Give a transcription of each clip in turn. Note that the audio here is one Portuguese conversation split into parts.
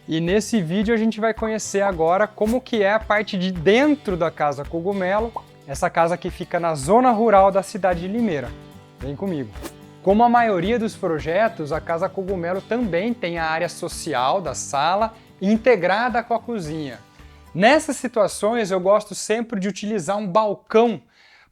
E nesse vídeo a gente vai conhecer agora como que é a parte de dentro da Casa Cogumelo, essa casa que fica na zona rural da cidade de Limeira. Vem comigo! Como a maioria dos projetos, a Casa Cogumelo também tem a área social da sala integrada com a cozinha. Nessas situações eu gosto sempre de utilizar um balcão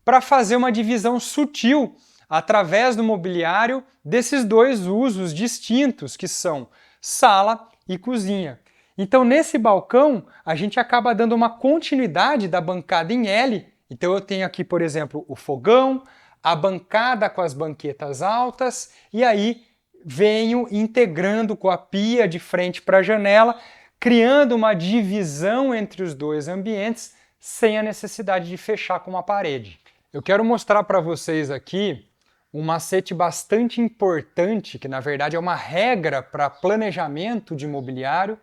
para fazer uma divisão sutil através do mobiliário desses dois usos distintos que são sala e cozinha. Então nesse balcão a gente acaba dando uma continuidade da bancada em L. Então eu tenho aqui, por exemplo, o fogão, a bancada com as banquetas altas e aí venho integrando com a pia de frente para a janela, criando uma divisão entre os dois ambientes sem a necessidade de fechar com uma parede. Eu quero mostrar para vocês aqui um macete bastante importante, que na verdade é uma regra para planejamento de mobiliário,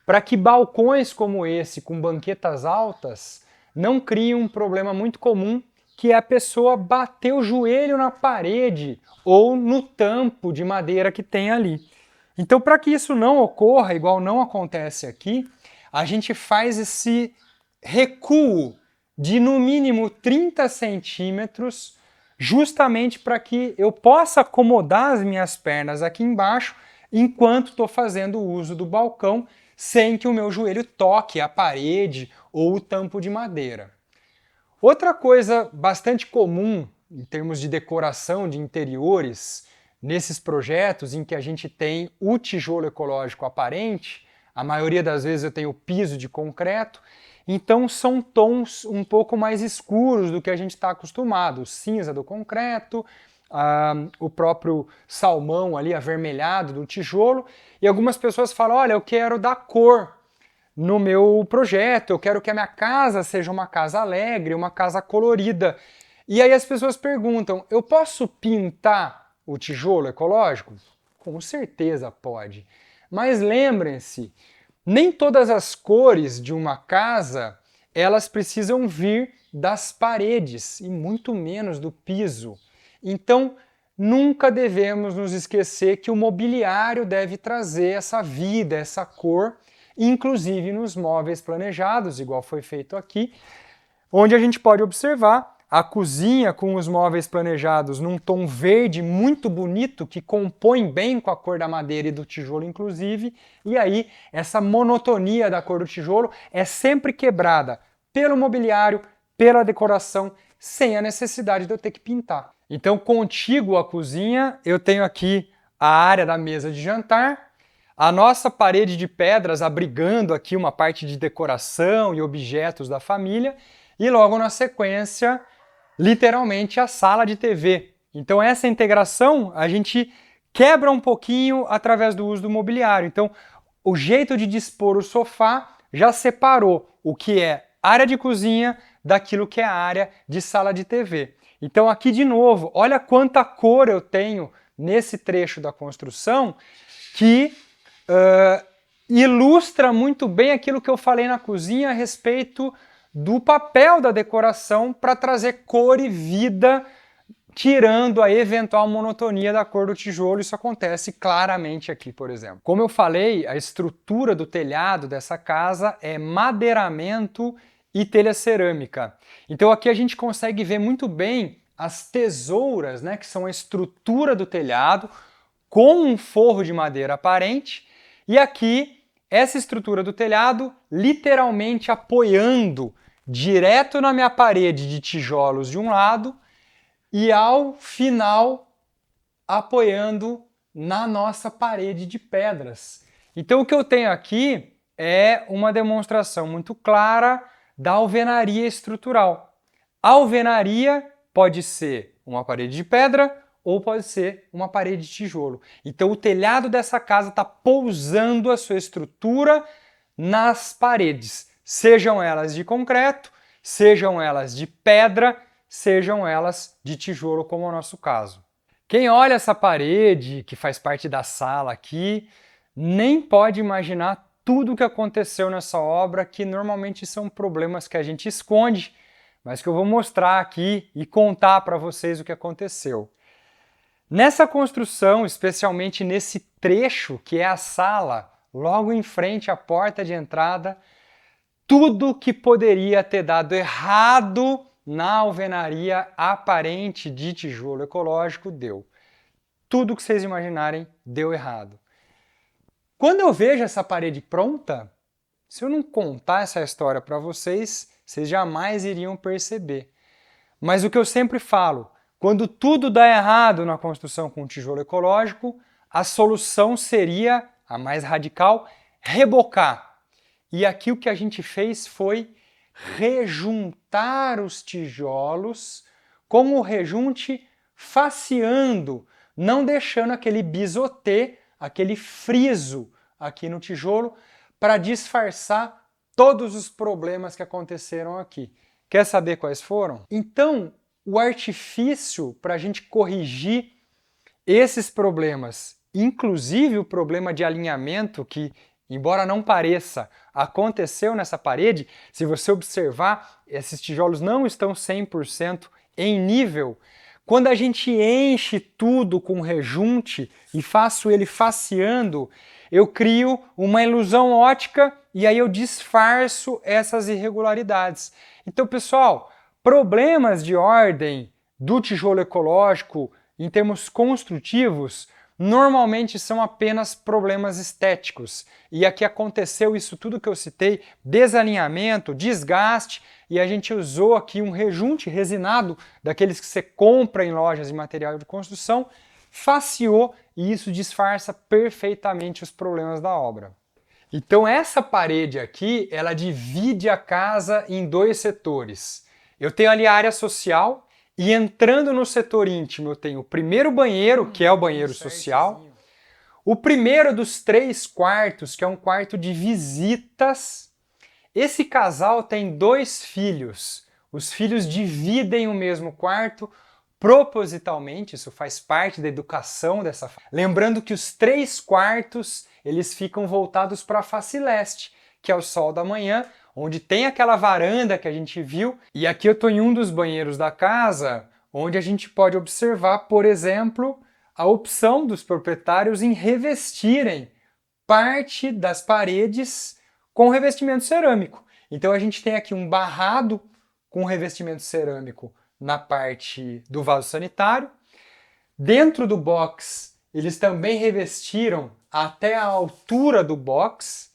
para que balcões como esse, com banquetas altas, não criem um problema muito comum, que é a pessoa bater o joelho na parede ou no tampo de madeira que tem ali. Então, para que isso não ocorra, igual não acontece aqui, a gente faz esse recuo de no mínimo 30 centímetros, justamente para que eu possa acomodar as minhas pernas aqui embaixo enquanto estou fazendo o uso do balcão, sem que o meu joelho toque a parede ou o tampo de madeira. Outra coisa bastante comum em termos de decoração de interiores, nesses projetos em que a gente tem o tijolo ecológico aparente, a maioria das vezes eu tenho piso de concreto, então são tons um pouco mais escuros do que a gente está acostumado, o cinza do concreto, o próprio salmão ali avermelhado do tijolo, e algumas pessoas falam, olha, eu quero dar cor no meu projeto, eu quero que a minha casa seja uma casa alegre, uma casa colorida. E aí as pessoas perguntam, eu posso pintar o tijolo ecológico? Com certeza pode. Mas lembrem-se, nem todas as cores de uma casa, elas precisam vir das paredes, e muito menos do piso. Então, nunca devemos nos esquecer que o mobiliário deve trazer essa vida, essa cor, inclusive nos móveis planejados, igual foi feito aqui, onde a gente pode observar a cozinha com os móveis planejados num tom verde muito bonito, que compõe bem com a cor da madeira e do tijolo inclusive, e aí essa monotonia da cor do tijolo é sempre quebrada pelo mobiliário, pela decoração, sem a necessidade de eu ter que pintar. Então, contíguo à cozinha, eu tenho aqui a área da mesa de jantar, a nossa parede de pedras abrigando aqui uma parte de decoração e objetos da família, e logo na sequência, literalmente, a sala de TV. Então essa integração a gente quebra um pouquinho através do uso do mobiliário. Então o jeito de dispor o sofá já separou o que é área de cozinha daquilo que é a área de sala de TV. Então aqui de novo, olha quanta cor eu tenho nesse trecho da construção que ilustra muito bem aquilo que eu falei na cozinha a respeito do papel da decoração para trazer cor e vida, tirando a eventual monotonia da cor do tijolo. Isso acontece claramente aqui, por exemplo. Como eu falei, a estrutura do telhado dessa casa é madeiramento e telha cerâmica. Então aqui a gente consegue ver muito bem as tesouras, né, que são a estrutura do telhado, com um forro de madeira aparente, e aqui essa estrutura do telhado literalmente apoiando direto na minha parede de tijolos de um lado e ao final apoiando na nossa parede de pedras. Então o que eu tenho aqui é uma demonstração muito clara da alvenaria estrutural. A alvenaria pode ser uma parede de pedra ou pode ser uma parede de tijolo. Então o telhado dessa casa está pousando a sua estrutura nas paredes, sejam elas de concreto, sejam elas de pedra, sejam elas de tijolo, como é o nosso caso. Quem olha essa parede, que faz parte da sala aqui, nem pode imaginar tudo o que aconteceu nessa obra, que normalmente são problemas que a gente esconde, mas que eu vou mostrar aqui e contar para vocês o que aconteceu. Nessa construção, especialmente nesse trecho que é a sala, logo em frente à porta de entrada, tudo que poderia ter dado errado na alvenaria aparente de tijolo ecológico deu. Tudo que vocês imaginarem deu errado. Quando eu vejo essa parede pronta, se eu não contar essa história para vocês, vocês jamais iriam perceber. Mas o que eu sempre falo, quando tudo dá errado na construção com tijolo ecológico, a solução seria, a mais radical, rebocar. E aqui o que a gente fez foi rejuntar os tijolos com o rejunte faceando, não deixando aquele bisotê, aquele friso aqui no tijolo, para disfarçar todos os problemas que aconteceram aqui. Quer saber quais foram? Então, o artifício para a gente corrigir esses problemas, inclusive o problema de alinhamento que, embora não pareça, aconteceu nessa parede, se você observar, esses tijolos não estão 100% em nível. Quando a gente enche tudo com rejunte e faço ele faceando, eu crio uma ilusão ótica e aí eu disfarço essas irregularidades. Então, pessoal, problemas de ordem do tijolo ecológico em termos construtivos normalmente são apenas problemas estéticos. E aqui aconteceu isso tudo que eu citei, desalinhamento, desgaste, e a gente usou aqui um rejunte resinado, daqueles que você compra em lojas de material de construção, faceou e isso disfarça perfeitamente os problemas da obra. Então essa parede aqui, ela divide a casa em dois setores. Eu tenho ali a área social, e entrando no setor íntimo eu tenho o primeiro banheiro, que é o banheiro social, o primeiro dos 3 quartos, que é um quarto de visitas. Esse casal tem 2 filhos. Os filhos dividem o mesmo quarto propositalmente, isso faz parte da educação dessa família. Lembrando que os 3 quartos, eles ficam voltados para a face leste, que é o sol da manhã, onde tem aquela varanda que a gente viu. E aqui eu estou em um dos banheiros da casa, onde a gente pode observar, por exemplo, a opção dos proprietários em revestirem parte das paredes com revestimento cerâmico. Então a gente tem aqui um barrado com revestimento cerâmico na parte do vaso sanitário. Dentro do box, eles também revestiram até a altura do box.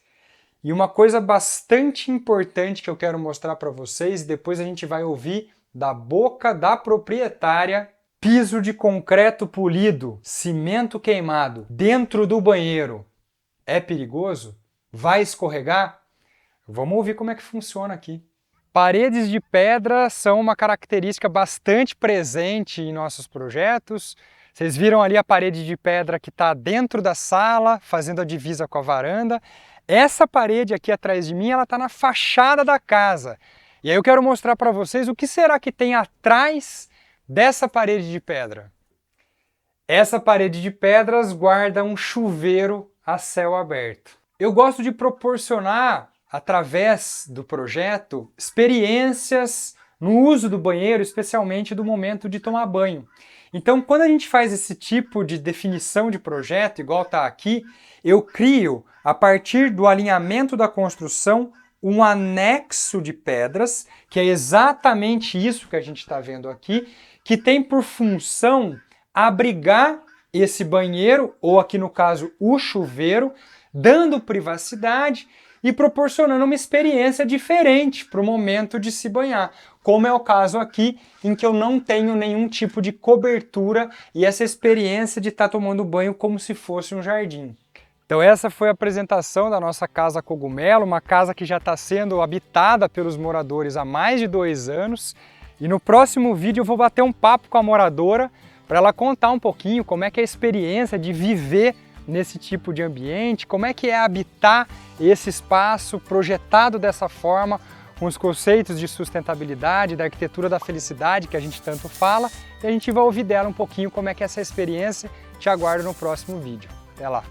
E uma coisa bastante importante que eu quero mostrar para vocês, depois a gente vai ouvir da boca da proprietária: piso de concreto polido, cimento queimado, dentro do banheiro. É perigoso? Vai escorregar? Vamos ouvir como é que funciona aqui. Paredes de pedra são uma característica bastante presente em nossos projetos. Vocês viram ali a parede de pedra que está dentro da sala, fazendo a divisa com a varanda. Essa parede aqui atrás de mim, ela está na fachada da casa. E aí eu quero mostrar para vocês o que será que tem atrás dessa parede de pedra. Essa parede de pedras guarda um chuveiro a céu aberto. Eu gosto de proporcionar, através do projeto, experiências no uso do banheiro, especialmente do momento de tomar banho. Então, quando a gente faz esse tipo de definição de projeto, igual está aqui, eu crio, a partir do alinhamento da construção, um anexo de pedras, que é exatamente isso que a gente está vendo aqui, que tem por função abrigar esse banheiro, ou aqui no caso o chuveiro, dando privacidade e proporcionando uma experiência diferente para o momento de se banhar, como é o caso aqui, em que eu não tenho nenhum tipo de cobertura e essa experiência de estar tomando banho como se fosse um jardim. Então essa foi a apresentação da nossa Casa Cogumelo, uma casa que já está sendo habitada pelos moradores há mais de 2 anos. E no próximo vídeo eu vou bater um papo com a moradora para ela contar um pouquinho como é que é a experiência de viver nesse tipo de ambiente, como é que é habitar esse espaço projetado dessa forma, com os conceitos de sustentabilidade, da arquitetura da felicidade que a gente tanto fala, e a gente vai ouvir dela um pouquinho como é que é essa experiência. Te aguardo no próximo vídeo. Até lá!